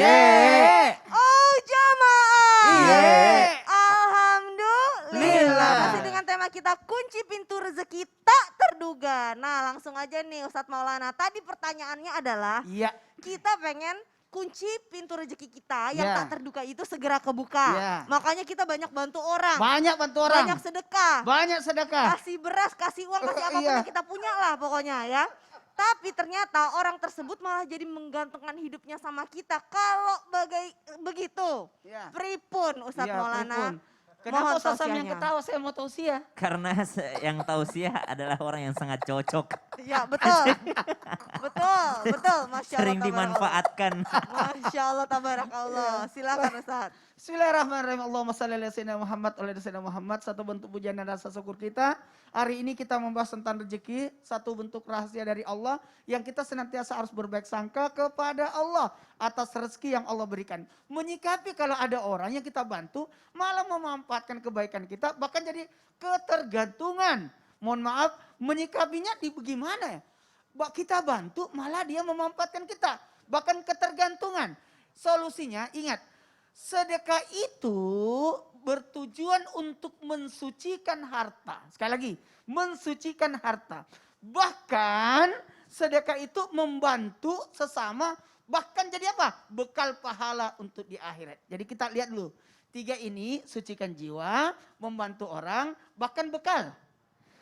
Ye. Oh jamaah. Ye. Alhamdulillah. Masih dengan tema kita kunci pintu rezeki tak terduga. Nah langsung aja nih Ustadz Maulana. Tadi pertanyaannya adalah Iya. kita pengen kunci pintu rezeki kita yang Ya. tak terduga itu segera kebuka. Ya. Makanya kita banyak bantu orang. Banyak bantu orang. Banyak sedekah. Banyak sedekah. Kasih beras, kasih uang, kasih apapun Iya. yang kita punya lah pokoknya ya. Tapi ternyata orang tersebut malah jadi menggantungkan hidupnya sama kita. Kalau begitu, Iya. pripun Ustadz Iya, Maulana? pripun. Kenapa Mohon Ustaz Sam yang tausiahnya. ketawa, saya mau tausiah. Karena yang tausiah adalah orang yang sangat cocok. Ya betul, betul, Masya Allah. Sering tabarakallah. dimanfaatkan. Masya Allah, tabarakallah. Silakan Ustadz. Bismillahirrahmanirrahim. Allahumma shalli ala sayyidina Muhammad wa ala sayyidina Muhammad. Satu bentuk pujian dan rasa syukur kita. Hari ini kita membahas tentang rezeki, satu bentuk rahasia dari Allah yang kita senantiasa harus berbaik sangka kepada Allah atas rezeki yang Allah berikan. Menyikapi kalau ada orang yang kita bantu malah memanfaatkan kebaikan kita, bahkan jadi ketergantungan. Mohon maaf, menyikapinya di bagaimana ya? Kita bantu malah dia memanfaatkan kita, bahkan ketergantungan. Solusinya ingat, sedekah itu bertujuan untuk mensucikan harta. Sekali lagi, mensucikan harta. Bahkan sedekah itu membantu sesama, bahkan jadi apa? Bekal pahala untuk di akhirat. Jadi kita lihat dulu. 3 ini, sucikan jiwa, membantu orang, bahkan bekal.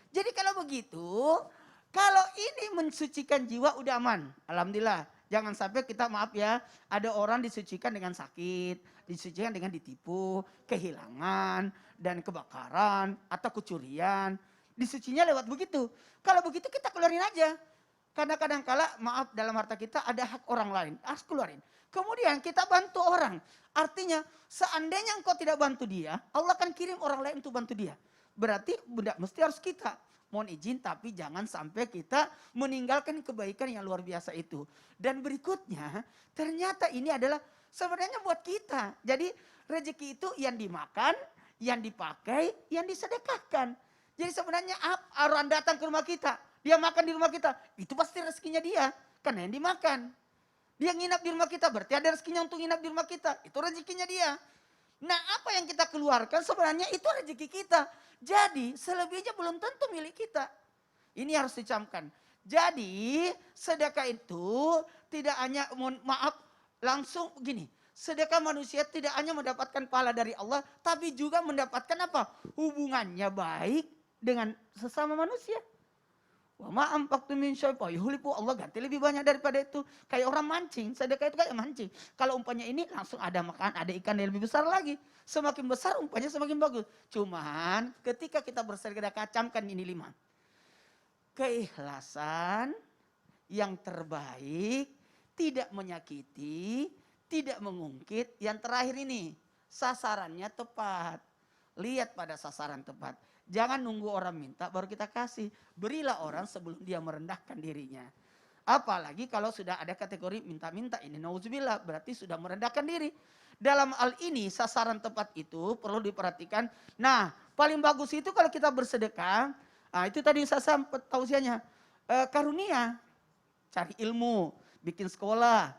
Jadi kalau begitu, kalau ini mensucikan jiwa udah aman. Alhamdulillah. Jangan sampai kita maaf ya, ada orang disucikan dengan sakit, disucikan dengan ditipu, kehilangan, dan kebakaran, atau kecurian. Disucinya lewat begitu. Kalau begitu kita keluarin aja. Karena kadang-kala maaf dalam harta kita ada hak orang lain, harus keluarin. Kemudian kita bantu orang. Artinya seandainya engkau tidak bantu dia, Allah akan kirim orang lain untuk bantu dia. Berarti mesti harus kita. Mohon izin tapi jangan sampai kita meninggalkan kebaikan yang luar biasa itu. Dan berikutnya ternyata ini adalah sebenarnya buat kita. Jadi rezeki itu yang dimakan, yang dipakai, yang disedekahkan. Jadi sebenarnya orang datang ke rumah kita, dia makan di rumah kita, itu pasti rezekinya dia. Karena yang dimakan. Dia nginap di rumah kita, berarti ada rezekinya untuk nginap di rumah kita. Itu rezekinya dia. Nah apa yang kita keluarkan sebenarnya itu rezeki kita. Jadi selebihnya belum tentu milik kita. Ini harus dicamkan. Jadi sedekah itu tidak hanya, mohon maaf langsung begini. Sedekah manusia tidak hanya mendapatkan pahala dari Allah. Tapi juga mendapatkan apa? Hubungannya baik dengan sesama manusia. Wa ma anfaqtum min syai'in yuhlifu, Allah ganti lebih banyak daripada itu. Kayak orang mancing, sedekah itu kayak mancing. Kalau umpannya ini langsung ada makan, ada ikan yang lebih besar lagi. Semakin besar umpannya semakin bagus. Cuman ketika kita bersedekah kacamkan ini 5. Keikhlasan yang terbaik, tidak menyakiti, tidak mengungkit. Yang terakhir ini, sasarannya tepat. Lihat pada sasaran tepat. Jangan nunggu orang minta baru kita kasih. Berilah orang sebelum dia merendahkan dirinya. Apalagi kalau sudah ada kategori minta-minta. Ini nauzubillah berarti sudah merendahkan diri. Dalam hal ini sasaran tepat itu perlu diperhatikan. Nah paling bagus itu kalau kita bersedekah. Nah, itu tadi saya sempat tausiahnya. Karunia. Cari ilmu. Bikin sekolah.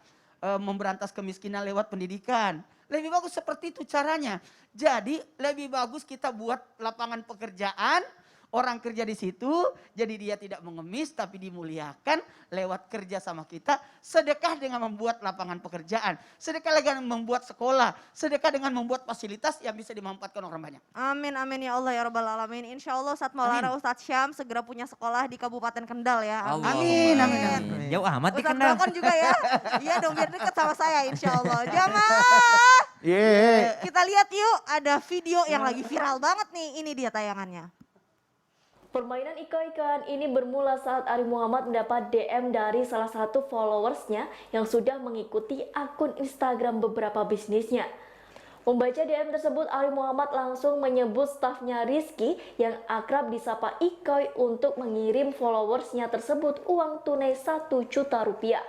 Memberantas kemiskinan lewat pendidikan. Lebih bagus seperti itu caranya. Jadi lebih bagus kita buat lapangan pekerjaan. Orang kerja di situ, jadi dia tidak mengemis tapi dimuliakan lewat kerja sama kita. Sedekah dengan membuat lapangan pekerjaan. Sedekah dengan membuat sekolah. Sedekah dengan membuat fasilitas yang bisa dimanfaatkan orang banyak. Amin, amin ya Allah ya Rabbal Alamin. Insya Allah Ustadz Maulana Ustadz Syam segera punya sekolah di Kabupaten Kendal ya. Amin, amin, amin. Jauh amat di Ustadz Kendal. Brokon juga ya. Iya dong biar dekat sama saya insya Allah. Jamaah. Kita lihat yuk ada video yang lagi viral banget nih. Ini dia tayangannya. Permainan iko-ikoan ini bermula saat Arif Muhammad mendapat DM dari salah satu followersnya yang sudah mengikuti akun Instagram beberapa bisnisnya. Membaca DM tersebut, Arif Muhammad langsung menyebut stafnya Rizky yang akrab disapa Ikoy untuk mengirim followersnya tersebut uang tunai 1 juta rupiah.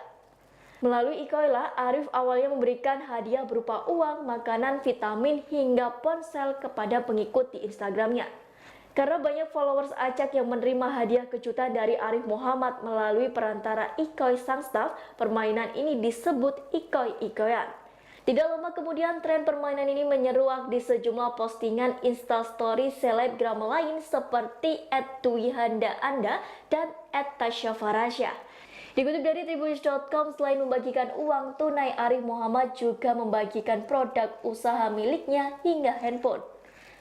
Melalui Ikoy lah, Arif awalnya memberikan hadiah berupa uang, makanan, vitamin, hingga ponsel kepada pengikut di Instagramnya. Karena banyak followers acak yang menerima hadiah kejutan dari Arif Muhammad melalui perantara Ikoy sang staff, permainan ini disebut Ikoy-Ikoyan. Tidak lama kemudian, tren permainan ini menyeruak di sejumlah postingan instastory selebgram lain seperti @tuihandaanda dan @tasyafarasya. Dikutip dari Tribunnews.com, selain membagikan uang tunai, Arif Muhammad juga membagikan produk usaha miliknya hingga handphone.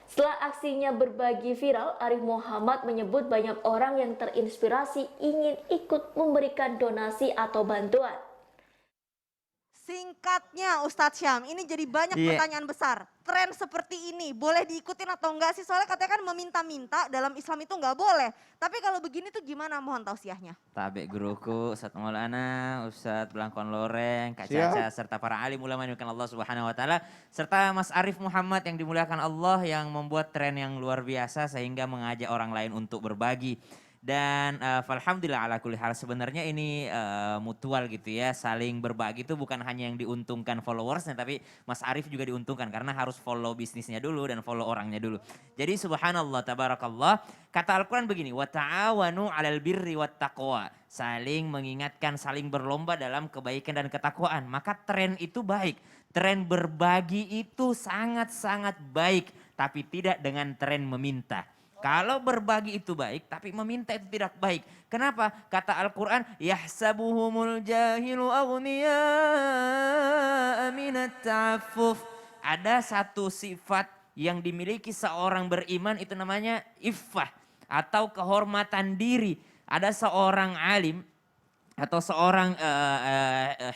Setelah aksinya berbagi viral, Arif Muhammad menyebut banyak orang yang terinspirasi ingin ikut memberikan donasi atau bantuan. Singkatnya Ustadz Syam, ini jadi banyak pertanyaan besar. Tren seperti ini boleh diikutin atau enggak sih? Soalnya katanya kan meminta-minta dalam Islam itu enggak boleh. Tapi kalau begini tuh gimana, mohon tausiahnya? Tabe guruku, Ustadz Maulana, Ustadz Blangkon Loreng, Kak Caca, serta para alim ulama yang dimuliakan Allah Subhanahu wa taala, serta Mas Arif Muhammad yang dimuliakan Allah yang membuat tren yang luar biasa sehingga mengajak orang lain untuk berbagi. Dan alhamdulillah ala kulli hal, sebenarnya ini mutual gitu ya, saling berbagi itu bukan hanya yang diuntungkan followersnya, tapi Mas Arif juga diuntungkan karena harus follow bisnisnya dulu dan follow orangnya dulu. Jadi subhanallah tabarakallah, kata Al-Quran begini, wa ta'awanu 'alal birri wat taqwa, saling mengingatkan, saling berlomba dalam kebaikan dan ketakwaan. Maka tren itu baik, tren berbagi itu sangat-sangat baik, tapi tidak dengan tren meminta. Kalau berbagi itu baik, tapi meminta itu tidak baik. Kenapa? Kata Al-Quran, yahsabuhumul jahilu aghniya'a minat ta'affuf. Ada satu sifat yang dimiliki seorang beriman, itu namanya iffah atau kehormatan diri. Ada seorang alim atau seorang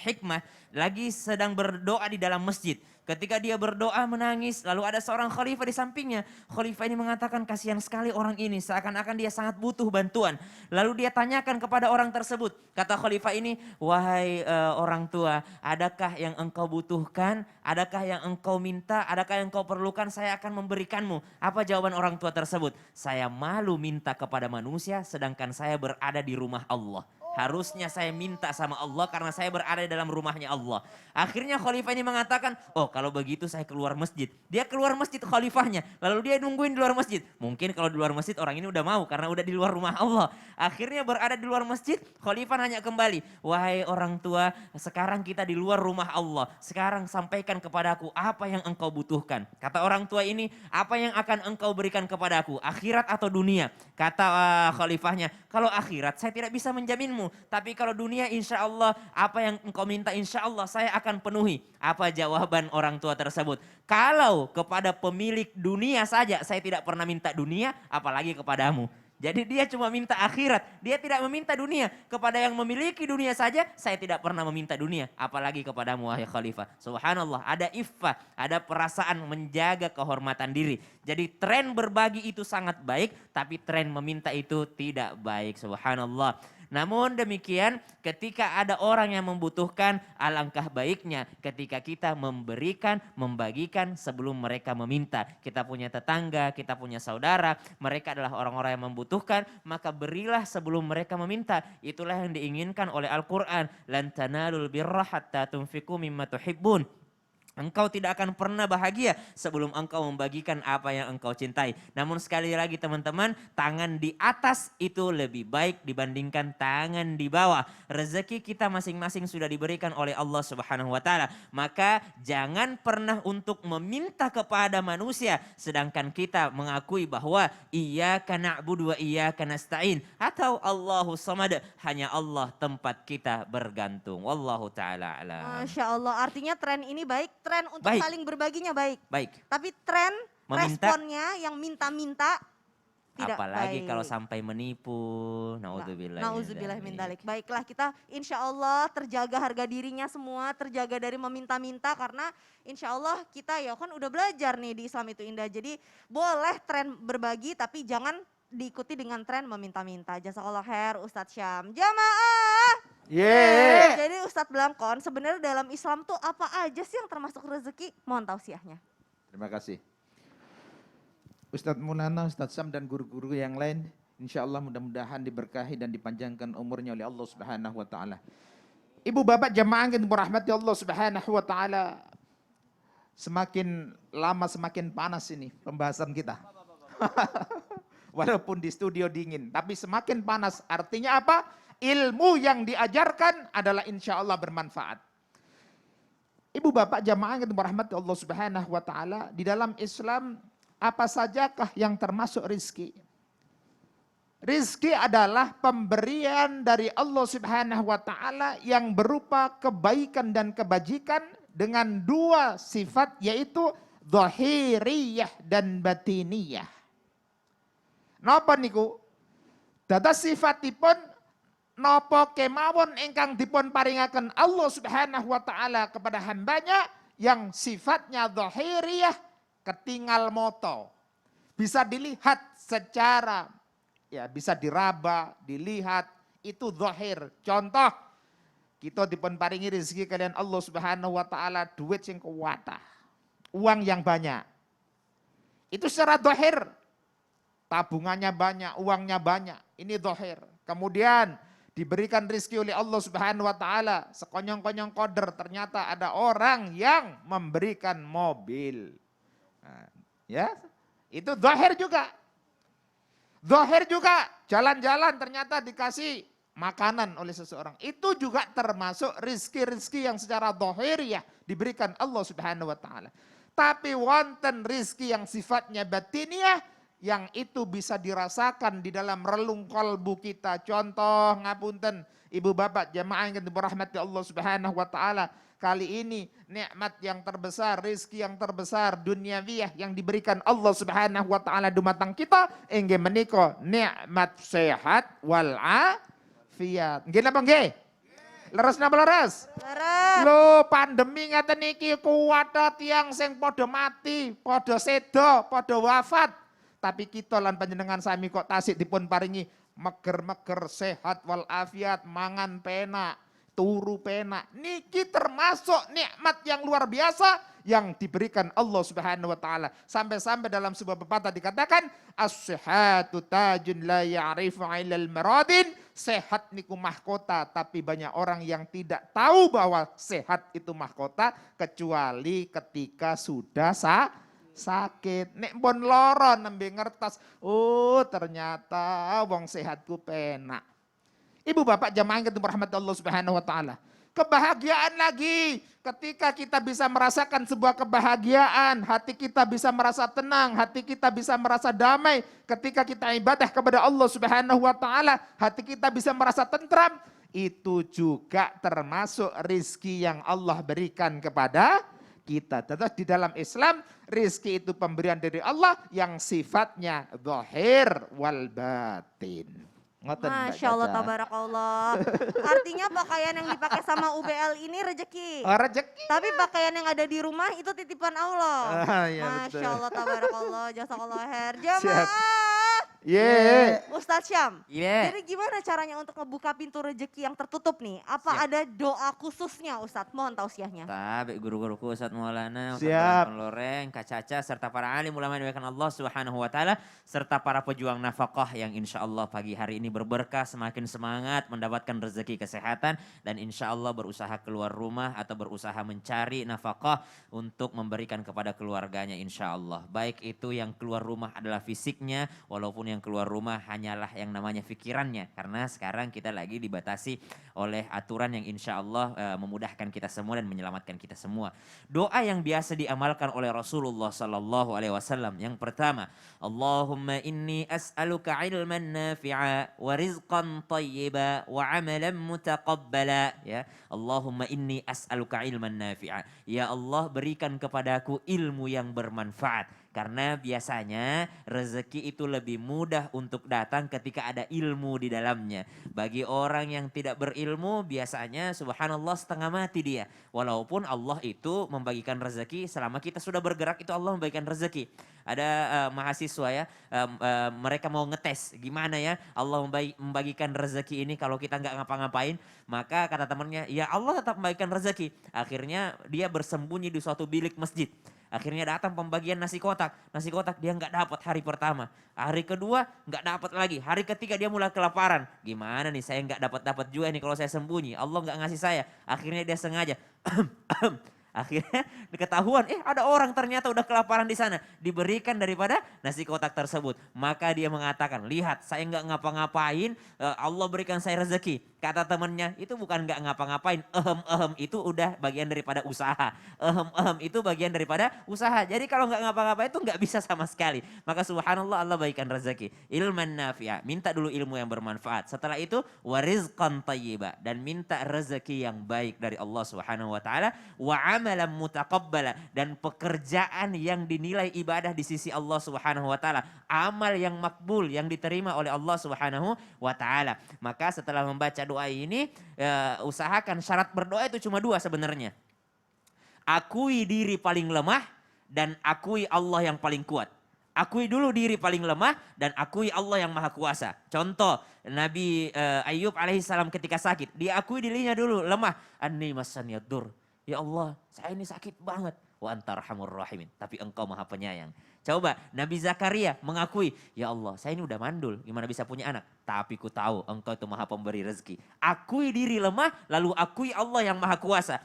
hikmah lagi sedang berdoa di dalam masjid. Ketika dia berdoa menangis, lalu ada seorang khalifah di sampingnya. Khalifah ini mengatakan, kasihan sekali orang ini, seakan-akan dia sangat butuh bantuan. Lalu dia tanyakan kepada orang tersebut. Kata khalifah ini, wahai orang tua, adakah yang engkau butuhkan? Adakah yang engkau minta? Adakah yang engkau perlukan? Saya akan memberikanmu. Apa jawaban orang tua tersebut? Saya malu minta kepada manusia, sedangkan saya berada di rumah Allah. Harusnya saya minta sama Allah karena saya berada di dalam rumahnya Allah. Akhirnya khalifah ini mengatakan, oh kalau begitu saya keluar masjid. Dia keluar masjid khalifahnya, lalu dia nungguin di luar masjid. Mungkin kalau di luar masjid orang ini udah mau karena udah di luar rumah Allah. Akhirnya berada di luar masjid, khalifah nanya kembali, wahai orang tua, sekarang kita di luar rumah Allah. Sekarang sampaikan kepadaku apa yang engkau butuhkan. Kata orang tua ini, apa yang akan engkau berikan kepadaku, akhirat atau dunia? Kata khalifahnya, kalau akhirat saya tidak bisa menjaminmu. Tapi kalau dunia insya Allah apa yang engkau minta insya Allah saya akan penuhi. Apa jawaban orang tua tersebut? Kalau kepada pemilik dunia saja saya tidak pernah minta dunia, apalagi kepadamu. Jadi dia cuma minta akhirat, dia tidak meminta dunia. Kepada yang memiliki dunia saja saya tidak pernah meminta dunia, apalagi kepadamu wahai khalifah. Subhanallah, ada iffah, ada perasaan menjaga kehormatan diri. Jadi tren berbagi itu sangat baik, tapi tren meminta itu tidak baik. Subhanallah. Namun demikian ketika ada orang yang membutuhkan, alangkah baiknya ketika kita memberikan, membagikan sebelum mereka meminta. Kita punya tetangga, kita punya saudara, mereka adalah orang-orang yang membutuhkan, maka berilah sebelum mereka meminta. Itulah yang diinginkan oleh Al-Quran. Lan tanalul birra hatta tunfiqu mimma tuhibbun. Engkau tidak akan pernah bahagia sebelum engkau membagikan apa yang engkau cintai. Namun sekali lagi teman-teman, tangan di atas itu lebih baik dibandingkan tangan di bawah. Rezeki kita masing-masing sudah diberikan oleh Allah Subhanahu wa taala. Maka jangan pernah untuk meminta kepada manusia sedangkan kita mengakui bahwa iyyaka na'budu wa iyyaka nasta'in atau Allahus Samad, hanya Allah tempat kita bergantung. Wallahu taala alam. Masya Allah, artinya tren ini baik. Tren untuk Baik. saling berbaginya baik. Baik. Tapi tren Meminta. responnya yang minta-minta tidak Apalagi baik. kalau sampai menipu. Naudzubillah. Nauzubillah min dalik. Baiklah, kita insya Allah terjaga harga dirinya semua, terjaga dari meminta-minta karena insya Allah kita ya kan udah belajar nih di Islam itu indah. Jadi boleh tren berbagi tapi jangan diikuti dengan tren meminta-minta. Jazakallah khair Ustadz Syam. Jamaah. Jadi Ustadz Blangkon, sebenarnya dalam Islam tuh apa aja sih yang termasuk rezeki? Mohon tausiahnya. Terima kasih. Ustadz Maulana, Ustadz Sam dan guru-guru yang lain, insya Allah mudah-mudahan diberkahi dan dipanjangkan umurnya oleh Allah Subhanahu wa taala. Ibu bapak jamaah yang dirahmati Allah Subhanahu wa taala. Semakin lama semakin panas ini pembahasan kita. Walaupun di studio dingin, tapi semakin panas. Artinya apa? Ilmu yang diajarkan adalah insya Allah bermanfaat. Ibu bapak jamaah yang dirahmati Allah Subhanahu wa taala, di dalam Islam apa sajakah yang termasuk rizki? Rizki adalah pemberian dari Allah Subhanahu wa taala yang berupa kebaikan dan kebajikan dengan dua sifat, yaitu dhahiriyah dan batiniyah. Napa niku? Dados sifatipun napa kemawon ingkang dipun paringaken Allah Subhanahu wa taala kepada hambanya yang sifatnya dhahiriyah, ketinggal moto. Bisa dilihat secara, ya bisa diraba, dilihat, itu dhahir. Contoh, kita dipun paringi rezeki kalian Allah Subhanahu wa taala duit sing kuwatah. Uang yang banyak. Itu secara dhahir. Tabungannya banyak, uangnya banyak. Ini dhahir. Kemudian diberikan rizki oleh Allah Subhanahu wa taala, sekonyong-konyong koder, ternyata ada orang yang memberikan mobil. Nah, ya, itu zahir juga. Zahir juga, jalan-jalan ternyata dikasih makanan oleh seseorang. Itu juga termasuk rizki-rizki yang secara zahiriyah diberikan Allah Subhanahu wa taala. Tapi wonten rizki yang sifatnya batiniyah, yang itu bisa dirasakan di dalam relung kalbu kita. Contoh, ngapunten ibu bapak jamaah yang dirahmati Allah Subhanahu wa taala, kali ini nikmat yang terbesar, rezeki yang terbesar duniawiyah yang diberikan Allah Subhanahu wa taala dumateng kita inggih menika nikmat sehat wal afiat. Nggih napa nggih? Leres napa leres? Leres. Lho, pandemi ngaten iki kuwata tiyang sing padha mati, padha seda, padha wafat. Tapi kita lan panjenengan sami kok tasik dipun paringi meger-meger sehat wal afiat, mangan penak, turu penak. Niki termasuk nikmat yang luar biasa yang diberikan Allah Subhanahu wa taala. Sampai-sampai dalam sebuah pepatah dikatakan as-sihhatu tajun la ya'rifu 'ilal maradin. Sehat niku mahkota, tapi banyak orang yang tidak tahu bahwa sehat itu mahkota kecuali ketika sudah sakit. Nek pun lara nembe ngertas, oh ternyata wong sehatku penak. Ibu bapak jamaah yang dirahmati Allah Subhanahu wa taala. Kebahagiaan lagi ketika kita bisa merasakan sebuah kebahagiaan, hati kita bisa merasa tenang, hati kita bisa merasa damai. Ketika kita ibadah kepada Allah Subhanahu wa taala, hati kita bisa merasa tentram. Itu juga termasuk rizki yang Allah berikan kepada kita. Tetap di dalam Islam, rizki itu pemberian dari Allah yang sifatnya zahir wal batin. Ngoten, Mbak Masya Allah, Caca. tabarakallah. Artinya pakaian yang dipakai sama UBL ini rezeki. Oh, rezeki. Tapi pakaian yang ada di rumah itu titipan Allah. Ah, iya, Masya betul. Allah, tabarakallah, jazakallah khair. Siap. Jamaah. Ye. Ustadz Syam, Iya. jadi gimana caranya untuk ngebuka pintu rezeki yang tertutup nih? Apa ada doa khususnya Ustadz? Mohon tausiahnya. Tabe guru-guruku Ustadz Maulana, Siap. Ustadz Loreng, Kak Caca, serta para alim ulama yang dimuliakan Allah Subhanahu wa taala, serta para pejuang nafkah yang insya Allah pagi hari ini berberkah, semakin semangat mendapatkan rezeki kesehatan dan insya Allah berusaha keluar rumah atau berusaha mencari nafkah untuk memberikan kepada keluarganya insya Allah. Baik itu yang keluar rumah adalah fisiknya, walaupun yang keluar rumah hanyalah yang namanya pikirannya. Karena sekarang kita lagi dibatasi oleh aturan yang insya Allah memudahkan kita semua dan menyelamatkan kita semua. Doa yang biasa diamalkan oleh Rasulullah Sallallahu Alaihi Wasallam. Yang pertama, Allahumma inni as'aluka ilman nafi'a wa rizqan tayyiba wa amalan mutaqabbala. Ya, Allahumma inni as'aluka ilman nafi'a. Ya Allah, berikan kepadaku ilmu yang bermanfaat. Karena biasanya rezeki itu lebih mudah untuk datang ketika ada ilmu di dalamnya. Bagi orang yang tidak berilmu biasanya subhanallah setengah mati dia. Walaupun Allah itu membagikan rezeki selama kita sudah bergerak itu Allah membagikan rezeki. Ada mahasiswa ya, mereka mau ngetes gimana ya Allah membagikan rezeki ini kalau kita nggak ngapa-ngapain. Maka kata temannya, ya Allah tetap membagikan rezeki. Akhirnya dia bersembunyi di suatu bilik masjid. Akhirnya datang pembagian nasi kotak. Nasi kotak dia nggak dapat hari pertama. Hari kedua nggak dapat lagi. Hari ketiga dia mulai kelaparan. Gimana nih saya nggak dapat juga nih kalau saya sembunyi. Allah nggak ngasih saya. Akhirnya dia sengaja. Akhirnya diketahuan, ada orang ternyata udah kelaparan di sana. Diberikan daripada nasi kotak tersebut. Maka dia mengatakan, lihat saya nggak ngapa-ngapain, Allah berikan saya rezeki. Kata temennya, itu bukan nggak ngapa-ngapain. Itu udah bagian daripada usaha. Itu bagian daripada usaha. Jadi kalau nggak ngapa-ngapain itu nggak bisa sama sekali. Maka subhanallah Allah berikan rezeki. Ilman nafi'a, minta dulu ilmu yang bermanfaat. Setelah itu warizqan tayyiba, dan minta rezeki yang baik dari Allah Subhanahu wa taala, wa amalan mutaqabbala, dan pekerjaan yang dinilai ibadah di sisi Allah Subhanahu wa taala, amal yang makbul yang diterima oleh Allah Subhanahu wa taala. Maka setelah membaca doa ini, usahakan syarat berdoa itu cuma 2 sebenarnya. Akui diri paling lemah dan akui Allah yang paling kuat. Akui dulu diri paling lemah dan akui Allah yang maha kuasa. Contoh Nabi Ayub alaihissalam ketika sakit, dia akui dirinya dulu lemah. Anni masaniyad dur. Ya Allah, saya ini sakit banget. Wa anta arhamur rahimin. Tapi engkau maha penyayang. Coba Nabi Zakaria mengakui, ya Allah saya ini udah mandul, gimana bisa punya anak? Tapi ku tahu engkau itu maha pemberi rezeki. Akui diri lemah, lalu akui Allah yang maha kuasa.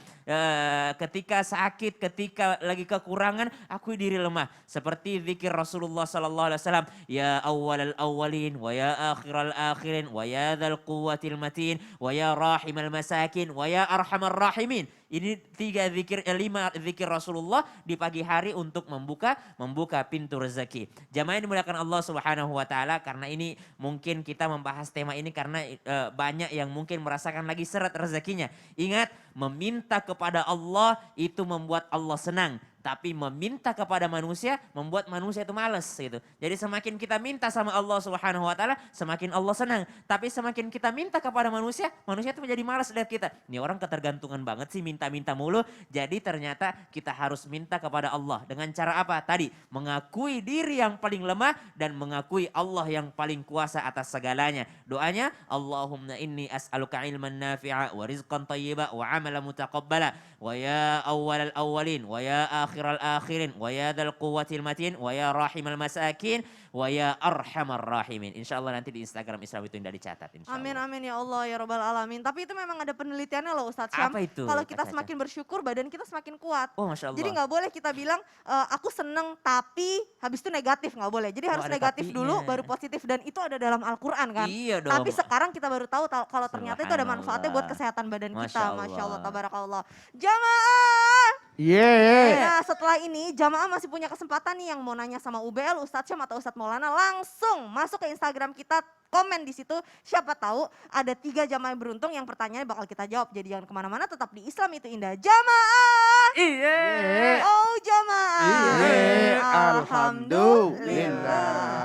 Ketika sakit, ketika lagi kekurangan, akui diri lemah. Seperti zikir Rasulullah SAW, ya awwalal awwalin, wa ya akhiral akhirin, wa ya dzal quwwatil matin, wa ya rahimal masakin, wa ya arhamar rahimin. Ini 5 zikir Rasulullah di pagi hari untuk membuka pintu rezeki. Jamaah yang dimuliakan Allah Subhanahu wa taala, karena ini mungkin kita membahas tema ini karena banyak yang mungkin merasakan lagi seret rezekinya. Ingat, meminta kepada Allah itu membuat Allah senang. Tapi meminta kepada manusia membuat manusia itu malas gitu. Jadi semakin kita minta sama Allah Subhanahu wa taala, semakin Allah senang. Tapi semakin kita minta kepada manusia, manusia itu menjadi malas lihat kita. Ini orang ketergantungan banget sih, minta-minta mulu. Jadi ternyata kita harus minta kepada Allah. Dengan cara apa? Tadi, mengakui diri yang paling lemah dan mengakui Allah yang paling kuasa atas segalanya. Doanya, Allahumma inni as'aluka ilman nafi'a wa rizqan thayyiba wa amalan mutaqabbala wa ya awwalal awwalin wa ya akhiral akhirin wa ya dzal quwwatil matin wa ya rahimal masakin wa ya arhamar rahimin. Insyaallah nanti di Instagram Islam itu indah dicatat insyaallah. Amin amin ya Allah ya rabbal alamin. Tapi itu memang ada penelitiannya loh Ustadz Syam. Apa itu, Kalau Kak kita Caca? semakin bersyukur badan kita semakin kuat. Oh Masya Allah. Jadi nggak boleh kita bilang aku seneng tapi habis itu negatif, nggak boleh. Jadi harus ada negatif tapinya. dulu baru positif, dan itu ada dalam Al-Quran kan. Iya dong. Tapi sekarang kita baru tahu kalau ternyata itu ada manfaatnya buat Subhanallah. kesehatan badan Masya kita. Masya Allah, Allah. tabarakallah. Jamaah. Yeah. Nah setelah ini jamaah masih punya kesempatan nih yang mau nanya sama UBL, Ustadz Syam atau Ustadz Maulana, langsung masuk ke Instagram kita, komen di situ. Siapa tahu ada 3 jamaah yang beruntung yang pertanyaannya bakal kita jawab. Jadi jangan kemana-mana, tetap di Islam itu indah. Jamaah. Iya. Oh jamaah. Iya. Alhamdulillah. Alhamdulillah.